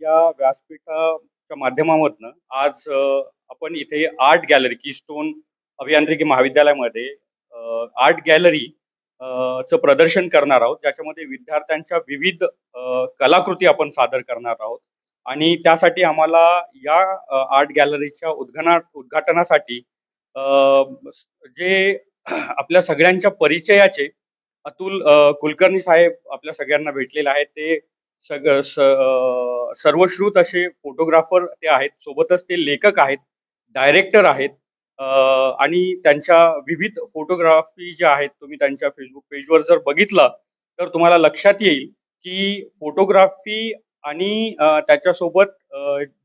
या व्यासपीठाच्या माध्यमामधनं आज आपण इथे आर्ट गॅलरी कीस्टोन अभियांत्रिकी महाविद्यालयामध्ये आर्ट गॅलरी चं प्रदर्शन करणार आहोत, ज्याच्यामध्ये विद्यार्थ्यांच्या विविध कलाकृती आपण सादर करणार आहोत. आणि त्यासाठी आम्हाला या आर्ट गॅलरीच्या उद्घाटनासाठी अ, जे आपल्या सगळ्यांच्या परिचयाचे अतुल कुलकर्णी साहेब आपल्या सगळ्यांना भेटलेले आहेत. ते सर्वश्रुत असे फोटोग्राफर ते आहेत. सोबतच ते लेखक आहेत, डायरेक्टर आहेत. अ, आणि त्यांच्या विविध फोटोग्राफी ज्या आहेत, तुम्ही त्यांच्या Facebook पेजवर जर बघितलं, तर तुम्हाला लक्षात येईल, की फोटोग्राफी आणि त्याच्यासोबत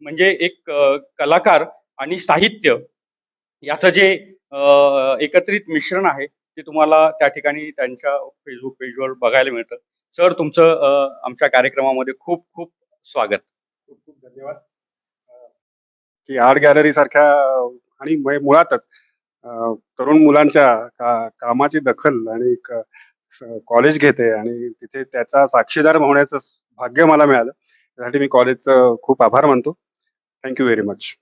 म्हणजे एक कलाकार आणि साहित्य याचं जे एकत्रित मिश्रण आहे, ते तुम्हाला त्या ठिकाणी त्यांच्या Facebook पेजवर बघायला मिळतं. सर, तुमचं आमच्या कार्यक्रमामध्ये खूप खूप स्वागत. खूप खूप धन्यवाद. की आर्ट गॅलरी सारख्या आणि मुळातच तरुण मुलांच्या कामाची दखल आणि कॉलेज घेते आणि तिथे त्याचा साक्षीदार होण्याचं भाग्य मला मिळालं. त्यासाठी मी कॉलेजचं खूप आभार मानतो. Thank you very much.